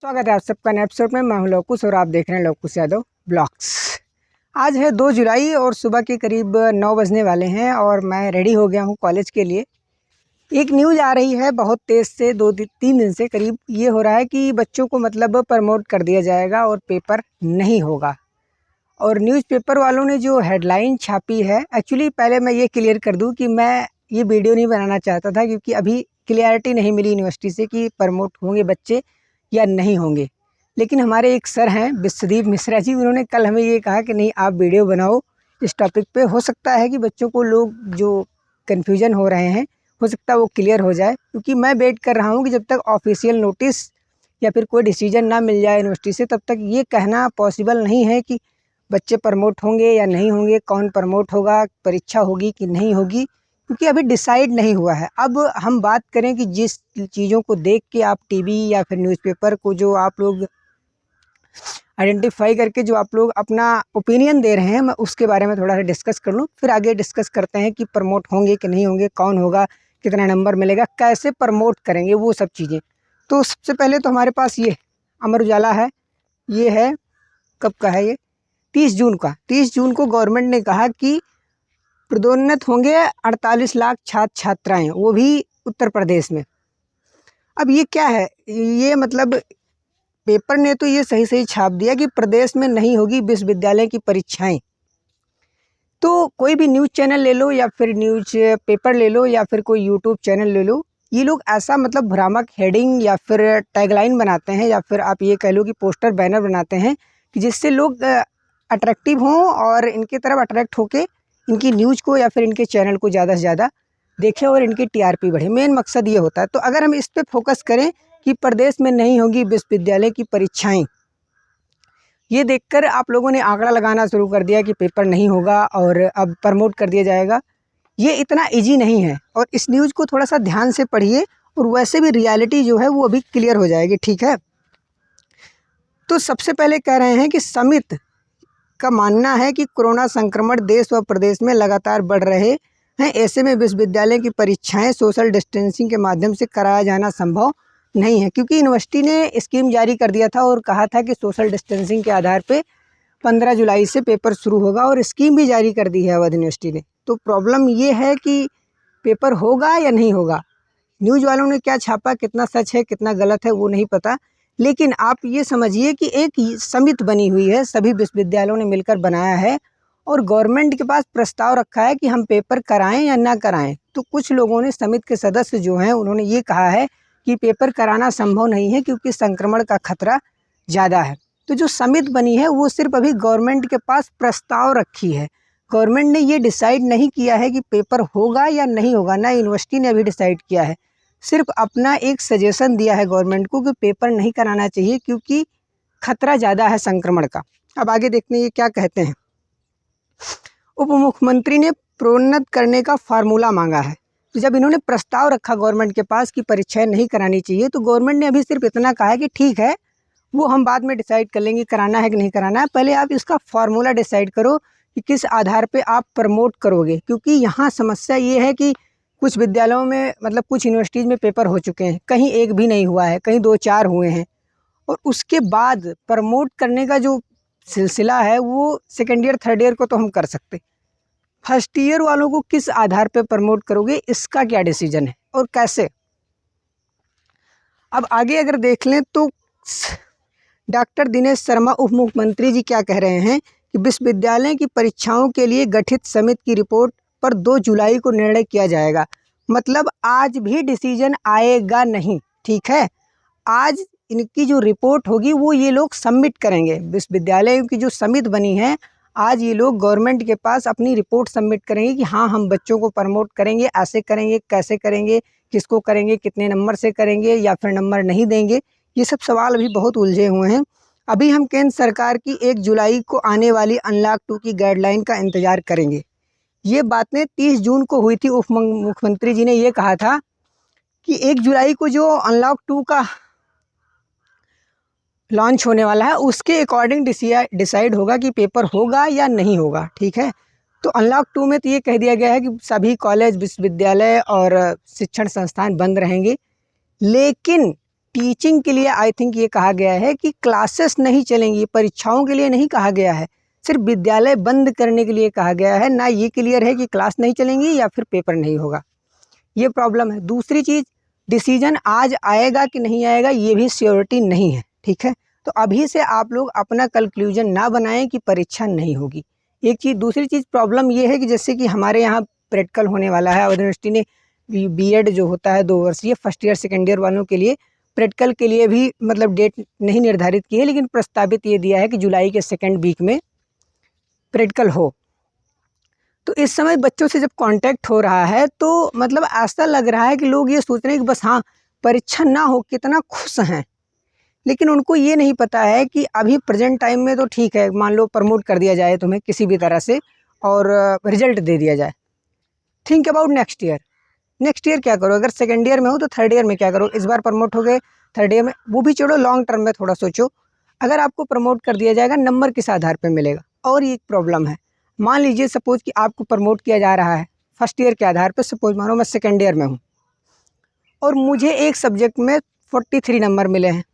स्वागत है आप सबका नए एपिसोड में। मैं हूं लोकुश और आप देख रहे हैं लोकुश यादव ब्लॉग्स। आज है 2 जुलाई और सुबह के करीब 9 बजने वाले हैं और मैं रेडी हो गया हूं कॉलेज के लिए। एक न्यूज़ आ रही है बहुत तेज़ से 2-3 दिन से करीब। ये हो रहा है कि बच्चों को मतलब प्रमोट कर दिया जाएगा और पेपर नहीं होगा। और न्यूज़पेपर वालों ने जो हेडलाइन छापी है, एक्चुअली पहले मैं ये क्लियर कर दूँ कि मैं ये वीडियो नहीं बनाना चाहता था, क्योंकि अभी क्लियरिटी नहीं मिली यूनिवर्सिटी से कि प्रमोट होंगे बच्चे या नहीं होंगे। लेकिन हमारे एक सर हैं विश्वदीप मिश्रा जी, उन्होंने कल हमें ये कहा कि नहीं, आप वीडियो बनाओ इस टॉपिक पे। हो सकता है कि बच्चों को लोग जो कन्फ्यूजन हो रहे हैं, हो सकता है वो क्लियर हो जाए। क्योंकि मैं वेट कर रहा हूँ कि जब तक ऑफिशियल नोटिस या फिर कोई डिसीजन ना मिल जाए यूनिवर्सिटी से, तब तक ये कहना पॉसिबल नहीं है कि बच्चे प्रमोट होंगे या नहीं होंगे, कौन प्रमोट होगा, परीक्षा होगी कि नहीं होगी, क्योंकि अभी डिसाइड नहीं हुआ है। अब हम बात करें कि जिस चीज़ों को देख के आप टीवी या फिर न्यूज़पेपर को जो आप लोग आइडेंटिफाई करके जो आप लोग अपना ओपिनियन दे रहे हैं, मैं उसके बारे में थोड़ा सा डिस्कस कर लूँ, फिर आगे डिस्कस करते हैं कि प्रमोट होंगे कि नहीं होंगे, कौन होगा, कितना नंबर मिलेगा, कैसे प्रमोट करेंगे, वो सब चीज़ें। तो सबसे पहले तो हमारे पास ये अमर उजाला है। ये है, कब का है ये? 30 जून का। 30 जून को गवर्नमेंट ने कहा कि पदोन्नत होंगे 48 लाख छात्र छात्राएं, वो भी उत्तर प्रदेश में। अब ये क्या है, ये मतलब पेपर ने तो ये सही सही छाप दिया कि प्रदेश में नहीं होगी विश्वविद्यालय की परीक्षाएं। तो कोई भी न्यूज़ चैनल ले लो या फिर न्यूज़ पेपर ले लो या फिर कोई यूट्यूब चैनल ले लो, ये लोग ऐसा मतलब भ्रामक हेडिंग या फिर टैगलाइन बनाते हैं, या फिर आप ये कह लो कि पोस्टर बैनर बनाते हैं कि जिससे लोग अट्रैक्टिव हों और इनकी तरफ अट्रैक्ट होके इनकी न्यूज़ को या फिर इनके चैनल को ज़्यादा से ज़्यादा देखें और इनकी टीआरपी बढ़े। मेन मकसद ये होता है। तो अगर हम इस पे फोकस करें कि प्रदेश में नहीं होगी विश्वविद्यालय की परीक्षाएं, ये देखकर आप लोगों ने आंकड़ा लगाना शुरू कर दिया कि पेपर नहीं होगा और अब प्रमोट कर दिया जाएगा। ये इतना इजी नहीं है, और इस न्यूज़ को थोड़ा सा ध्यान से पढ़िए, और वैसे भी रियलिटी जो है वो अभी क्लियर हो जाएगी, ठीक है। तो सबसे पहले कह रहे हैं कि समिति का मानना है कि कोरोना संक्रमण देश व प्रदेश में लगातार बढ़ रहे हैं। ऐसे में विश्वविद्यालय की परीक्षाएं सोशल डिस्टेंसिंग के माध्यम से कराया जाना संभव नहीं है, क्योंकि यूनिवर्सिटी ने स्कीम जारी कर दिया था और कहा था कि सोशल डिस्टेंसिंग के आधार पे 15 जुलाई से पेपर शुरू होगा, और स्कीम भी जारी कर दी है अवध यूनिवर्सिटी ने। तो प्रॉब्लम ये है कि पेपर होगा या नहीं होगा। न्यूज़ वालों ने क्या छापा, कितना सच है कितना गलत है वो नहीं पता, लेकिन आप ये समझिए कि एक समिति बनी हुई है, सभी विश्वविद्यालयों ने मिलकर बनाया है, और गवर्नमेंट के पास प्रस्ताव रखा है कि हम पेपर कराएं या ना कराएं। तो कुछ लोगों ने, समिति के सदस्य जो हैं, उन्होंने ये कहा है कि पेपर कराना संभव नहीं है क्योंकि संक्रमण का खतरा ज़्यादा है। तो जो समिति बनी है वो सिर्फ अभी गवर्नमेंट के पास प्रस्ताव रखी है। गवर्नमेंट ने ये डिसाइड नहीं किया है कि पेपर होगा या नहीं होगा, ना यूनिवर्सिटी ने अभी डिसाइड किया है। सिर्फ अपना एक सजेशन दिया है गवर्नमेंट को कि पेपर नहीं कराना चाहिए क्योंकि खतरा ज़्यादा है संक्रमण का। अब आगे देखते हैं ये क्या कहते हैं। उप मुख्यमंत्री ने प्रोन्नत करने का फार्मूला मांगा है। तो जब इन्होंने प्रस्ताव रखा गवर्नमेंट के पास कि परीक्षाएं नहीं करानी चाहिए, तो गवर्नमेंट ने अभी सिर्फ इतना कहा है कि ठीक है, वो हम बाद में डिसाइड कर लेंगे कराना है कि नहीं कराना है। पहले आप इसका फार्मूला डिसाइड करो कि किस आधार पे आप प्रमोट करोगे, क्योंकि यहाँ समस्या ये है कि कुछ विद्यालयों में, मतलब कुछ यूनिवर्सिटीज़ में पेपर हो चुके हैं, कहीं एक भी नहीं हुआ है, कहीं 2-4 हुए हैं, और उसके बाद प्रमोट करने का जो सिलसिला है वो सेकेंड ईयर थर्ड ईयर को तो हम कर सकते, फर्स्ट ईयर वालों को किस आधार पे प्रमोट करोगे, इसका क्या डिसीजन है और कैसे। अब आगे अगर देख लें तो डॉक्टर दिनेश शर्मा उप मुख्यमंत्री जी क्या कह रहे हैं कि विश्वविद्यालय की परीक्षाओं के लिए गठित समिति की रिपोर्ट पर 2 जुलाई को निर्णय किया जाएगा। मतलब आज भी डिसीजन आएगा नहीं, ठीक है। आज इनकी जो रिपोर्ट होगी वो ये लोग सबमिट करेंगे। विश्वविद्यालयों की जो समिति बनी है, आज ये लोग गवर्नमेंट के पास अपनी रिपोर्ट सबमिट करेंगे कि हाँ, हम बच्चों को प्रमोट करेंगे, ऐसे करेंगे, कैसे करेंगे, किसको करेंगे, कितने नंबर से करेंगे या फिर नंबर नहीं देंगे। ये सब सवाल अभी बहुत उलझे हुए हैं। अभी हम केंद्र सरकार की 1 जुलाई को आने वाली अनलॉक 2 की गाइडलाइन का इंतजार करेंगे। ये बातें 30 जून को हुई थी। उप मुख्यमंत्री जी ने ये कहा था कि 1 जुलाई को जो अनलॉक 2 का लॉन्च होने वाला है उसके अकॉर्डिंग डिसाइड होगा कि पेपर होगा या नहीं होगा, ठीक है। तो अनलॉक 2 में तो ये कह दिया गया है कि सभी कॉलेज, विश्वविद्यालय और शिक्षण संस्थान बंद रहेंगे, लेकिन टीचिंग के लिए आई थिंक ये कहा गया है कि क्लासेस नहीं चलेंगी, परीक्षाओं के लिए नहीं कहा गया है, सिर्फ विद्यालय बंद करने के लिए कहा गया है। ना ये क्लियर है कि क्लास नहीं चलेंगी या फिर पेपर नहीं होगा, ये प्रॉब्लम है। दूसरी चीज़, डिसीजन आज आएगा कि नहीं आएगा ये भी श्योरिटी नहीं है, ठीक है। तो अभी से आप लोग अपना कंक्लूजन ना बनाएं कि परीक्षा नहीं होगी, एक चीज़। दूसरी चीज़ प्रॉब्लम ये है कि जैसे कि हमारे यहाँ प्रैक्टिकल होने वाला है और यूनिवर्सिटी ने बीएड जो होता है 2 वर्षीय, फर्स्ट ईयर सेकेंड ईयर वालों के लिए प्रैक्टिकल के लिए भी मतलब डेट नहीं निर्धारित की है, लेकिन प्रस्तावित ये दिया है कि जुलाई के सेकेंड वीक में प्रैक्टिकल हो। तो इस समय बच्चों से जब कांटेक्ट हो रहा है तो मतलब ऐसा लग रहा है कि लोग ये सोच रहे हैं कि बस हाँ परीक्षा ना हो कितना खुश हैं, लेकिन उनको ये नहीं पता है कि अभी प्रेजेंट टाइम में तो ठीक है, मान लो प्रमोट कर दिया जाए तुम्हें किसी भी तरह से और रिजल्ट दे दिया जाए। Think about next year, next year क्या करो? अगर सेकेंड ईयर में हो तो थर्ड ईयर में क्या करो? इस बार प्रमोट हो गए, थर्ड ईयर में वो भी छोड़ो, लॉन्ग टर्म में थोड़ा सोचो। अगर आपको प्रमोट कर दिया जाएगा, नंबर किस आधार पर मिलेगा? और ये एक प्रॉब्लम है। मान लीजिए सपोज कि आपको प्रमोट किया जा रहा है फर्स्ट ईयर के आधार पर, सपोज मानो मैं सेकेंड ईयर में हूँ और मुझे एक सब्जेक्ट में 43 नंबर मिले हैं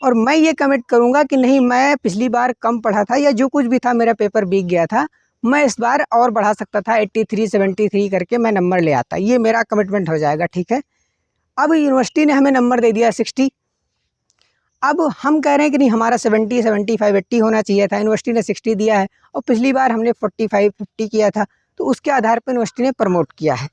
और मैं ये कमिट करूँगा कि नहीं, मैं पिछली बार कम पढ़ा था या जो कुछ भी था मेरा पेपर बीत गया था, मैं इस बार और बढ़ा सकता था, 83 73 करके मैं नंबर ले आता, ये मेरा कमिटमेंट हो जाएगा, ठीक है। अब यूनिवर्सिटी ने हमें नंबर दे दिया 60, अब हम कह रहे हैं कि नहीं हमारा 70 75 80 होना चाहिए था, यूनिवर्सिटी ने 60 दिया है और पिछली बार हमने 45 50 किया था, तो उसके आधार पर यूनिवर्सिटी ने प्रमोट किया है।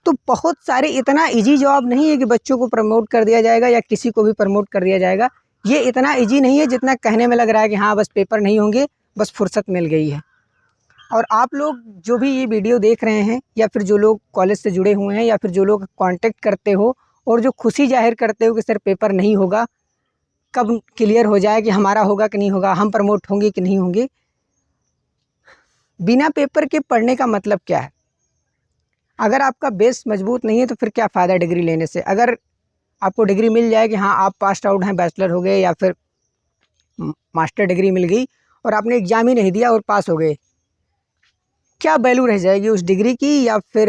तो बहुत सारे, इतना इजी जॉब नहीं है कि बच्चों को प्रमोट कर दिया जाएगा या किसी को भी प्रमोट कर दिया जाएगा, ये इतना इजी नहीं है जितना कहने में लग रहा है कि हाँ बस पेपर नहीं होंगे, बस फुर्सत मिल गई है। और आप लोग जो भी ये वीडियो देख रहे हैं या फिर जो लोग कॉलेज से जुड़े हुए हैं या फिर जो लोग कांटेक्ट करते हो और जो खुशी जाहिर करते हो कि सर पेपर नहीं होगा, कब क्लियर हो जाए कि हमारा होगा कि नहीं होगा, हम प्रमोट होंगे कि नहीं होंगे, बिना पेपर के पढ़ने का मतलब क्या है? अगर आपका बेस मजबूत नहीं है तो फिर क्या फ़ायदा डिग्री लेने से? अगर आपको डिग्री मिल जाए कि हाँ आप पास आउट हैं, बैचलर हो गए या फिर मास्टर डिग्री मिल गई और आपने एग्ज़ाम ही नहीं दिया और पास हो गए, क्या वैल्यू रह जाएगी उस डिग्री की या फिर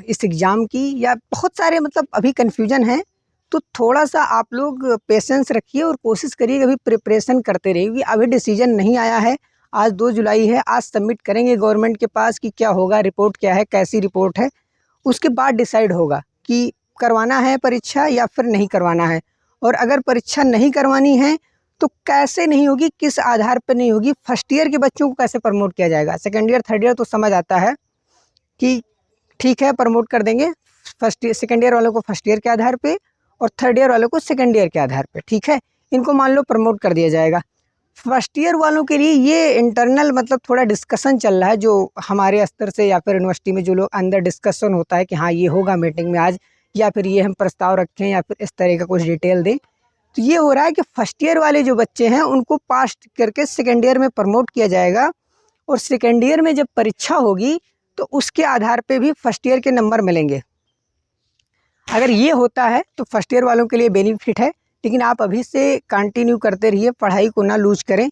इस एग्ज़ाम की? या बहुत सारे मतलब अभी कन्फ्यूजन है। तो थोड़ा सा आप लोग पेशेंस रखिए और कोशिश करिए कि अभी प्रिपरेशन करते रहिए, क्योंकि अभी डिसीजन नहीं आया है। आज 2 जुलाई है, आज सबमिट करेंगे गवर्नमेंट के पास कि क्या होगा, रिपोर्ट क्या है, कैसी रिपोर्ट है, उसके बाद डिसाइड होगा कि करवाना है परीक्षा या फिर नहीं करवाना है। और अगर परीक्षा नहीं करवानी है तो कैसे नहीं होगी, किस आधार पर नहीं होगी, फर्स्ट ईयर के बच्चों को कैसे प्रमोट किया जाएगा? सेकेंड ईयर थर्ड ईयर तो समझ आता है कि ठीक है प्रमोट कर देंगे, फर्स्ट ईयर सेकेंड ईयर वालों को फर्स्ट ईयर के आधार पे और थर्ड ईयर वालों को सेकेंड ईयर के आधार पे, ठीक है, इनको मान लो प्रमोट कर दिया जाएगा। फर्स्ट ईयर वालों के लिए ये इंटरनल मतलब थोड़ा डिस्कशन चल रहा है, जो हमारे स्तर से या फिर यूनिवर्सिटी में जो लोग अंदर डिस्कशन होता है कि हाँ ये होगा मीटिंग में आज, या फिर ये हम प्रस्ताव रखें या फिर इस तरह का कुछ डिटेल दें। तो ये हो रहा है कि फर्स्ट ईयर वाले जो बच्चे हैं उनको पास करके सेकेंड ईयर में प्रमोट किया जाएगा और सेकेंड ईयर में जब परीक्षा होगी तो उसके आधार पे भी फर्स्ट ईयर के नंबर मिलेंगे। अगर ये होता है तो फर्स्ट ईयर वालों के लिए बेनिफिट है, लेकिन आप अभी से कंटिन्यू करते रहिए, पढ़ाई को ना लूज करें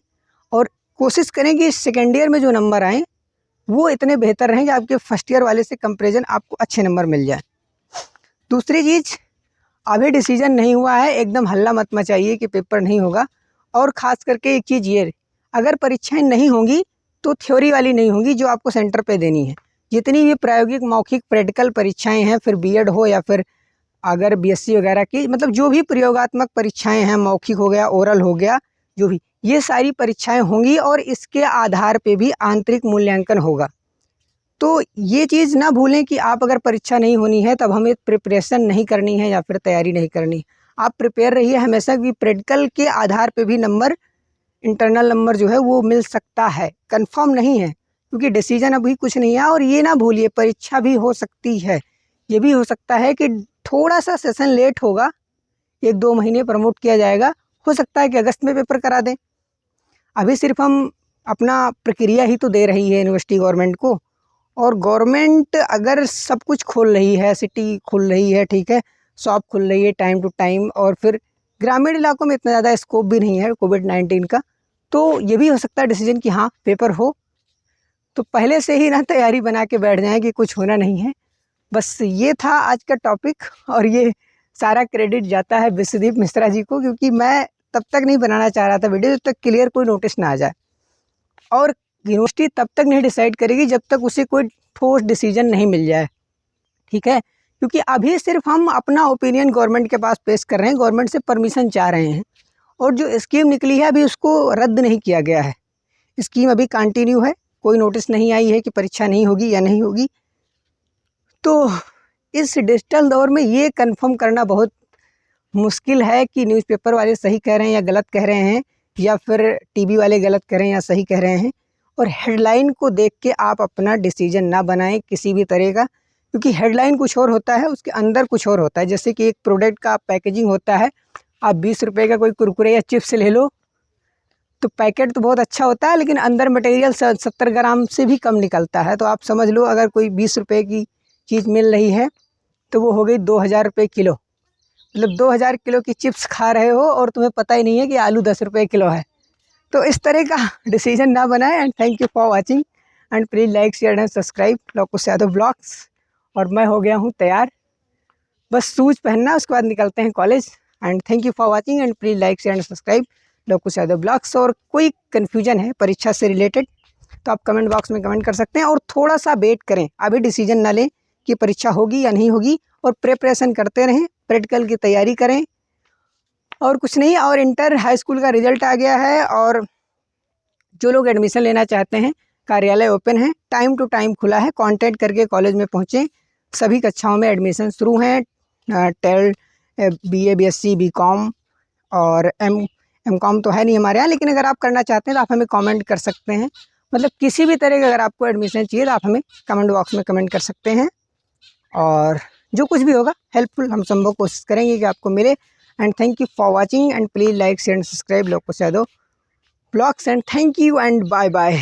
और कोशिश करें कि सेकेंड ईयर में जो नंबर आएँ वो इतने बेहतर रहें कि आपके फर्स्ट ईयर वाले से कंपेरिजन आपको अच्छे नंबर मिल जाए। दूसरी चीज़, अभी डिसीजन नहीं हुआ है, एकदम हल्ला मत मचाइए कि पेपर नहीं होगा। और ख़ास करके एक चीज़ ये, अगर परीक्षाएं नहीं होंगी तो थ्योरी वाली नहीं होंगी जो आपको सेंटर पे देनी है। जितनी भी प्रायोगिक मौखिक प्रैक्टिकल परीक्षाएं हैं, फिर बीएड हो या फिर अगर बीएससी वगैरह की, मतलब जो भी प्रयोगात्मक परीक्षाएं हैं, मौखिक हो गया, ओरल हो गया, जो भी, ये सारी परीक्षाएं होंगी और इसके आधार पे भी आंतरिक मूल्यांकन होगा। तो ये चीज़ ना भूलें कि आप अगर परीक्षा नहीं होनी है तब हमें प्रिपरेशन नहीं करनी है या फिर तैयारी नहीं करनी। आप प्रिपेयर रहिए हमेशा, कि प्रैक्टिकल के आधार पे भी नंबर, इंटरनल नंबर जो है वो मिल सकता है, कंफर्म नहीं है क्योंकि डिसीजन अभी कुछ नहीं है। और ये ना भूलिए परीक्षा भी हो सकती है, ये भी हो सकता है कि थोड़ा सा सेशन लेट होगा, 1-2 महीने प्रमोट किया जाएगा, हो सकता है कि अगस्त में पेपर करा दें। अभी सिर्फ हम अपना प्रक्रिया ही तो दे रही है यूनिवर्सिटी गवर्नमेंट को, और गवर्नमेंट अगर सब कुछ खोल रही है, सिटी खोल रही है, ठीक है, शॉप खुल रही है टाइम टू टाइम, और फिर ग्रामीण इलाकों में इतना ज़्यादा स्कोप भी नहीं है कोविड-19 का, तो ये भी हो सकता है डिसीजन कि हाँ पेपर हो। तो पहले से ही ना तैयारी बना के बैठ जाएं कि कुछ होना नहीं है। बस ये था आज का टॉपिक, और ये सारा क्रेडिट जाता है विश्वदीप मिश्रा जी को, क्योंकि मैं तब तक नहीं बनाना चाह रहा था वीडियो जब तक क्लियर कोई नोटिस ना आ जाए। और यूनिवर्सिटी तब तक नहीं डिसाइड करेगी जब तक उसे कोई ठोस डिसीजन नहीं मिल जाए, ठीक है। क्योंकि अभी सिर्फ हम अपना ओपिनियन गवर्नमेंट के पास पेश कर रहे हैं, गवर्नमेंट से परमिशन चाह रहे हैं, और जो स्कीम निकली है अभी उसको रद्द नहीं किया गया है। स्कीम अभी कंटिन्यू है, कोई नोटिस नहीं आई है कि परीक्षा नहीं होगी या नहीं होगी। तो इस डिजिटल दौर में ये कंफर्म करना बहुत मुश्किल है कि न्यूज़पेपर वाले सही कह रहे हैं या गलत कह रहे हैं, या फिर टीवी वाले गलत कह रहे हैं या सही कह रहे हैं। और हेडलाइन को देख के आप अपना डिसीजन ना बनाएं किसी भी तरह का, क्योंकि हेडलाइन कुछ और होता है, उसके अंदर कुछ और होता है। जैसे कि एक प्रोडक्ट का पैकेजिंग होता है, आप 20 रुपये का कोई कुरकुरे या चिप्स ले लो, तो पैकेट तो बहुत अच्छा होता है, लेकिन अंदर मटेरियल 70 ग्राम से भी कम निकलता है। तो आप समझ लो अगर कोई 20 रुपये की चीज़ मिल रही है तो वो हो गई 2000 रुपये किलो। मतलब 2000 किलो की चिप्स खा रहे हो और तुम्हें पता ही नहीं है कि आलू 10 रुपये किलो है। तो इस तरह का डिसीजन ना बनाए। And thank you for watching, and please like share and subscribe Lavkush Yadav blogs. और मैं हो गया हूँ तैयार, बस शूज़ पहनना, उसके बाद निकलते हैं college. And thank you for watching, and please like share and subscribe Lavkush Yadav blogs. और कोई कन्फ्यूजन है परीक्षा से रिलेटेड तो आप कमेंट बॉक्स में कमेंट कर सकते हैं, और थोड़ा सा वेट करें, अभी डिसीजन ना लें कि परीक्षा होगी या नहीं होगी, और प्रिपरेशन करते रहें, प्रैक्टिकल की तैयारी करें, और कुछ नहीं। और इंटर हाई स्कूल का रिजल्ट आ गया है, और जो लोग एडमिशन लेना चाहते हैं कार्यालय ओपन है, टाइम टू टाइम खुला है, कांटेक्ट करके कॉलेज में पहुँचें। सभी कक्षाओं में एडमिशन शुरू हैं, 12 BA BSc BCom और MCom तो है नहीं हमारे यहाँ, लेकिन अगर आप करना चाहते हैं तो आप हमें कमेंट कर सकते हैं। मतलब किसी भी तरह का अगर आपको एडमिशन चाहिए तो आप हमें कमेंट बॉक्स में कमेंट कर सकते हैं, और जो कुछ भी होगा हेल्पफुल हम संभव कोशिश करेंगे कि आपको मिले। And thank you for watching, and please like share and subscribe Lavkush Yadav blogs. And thank you and bye bye.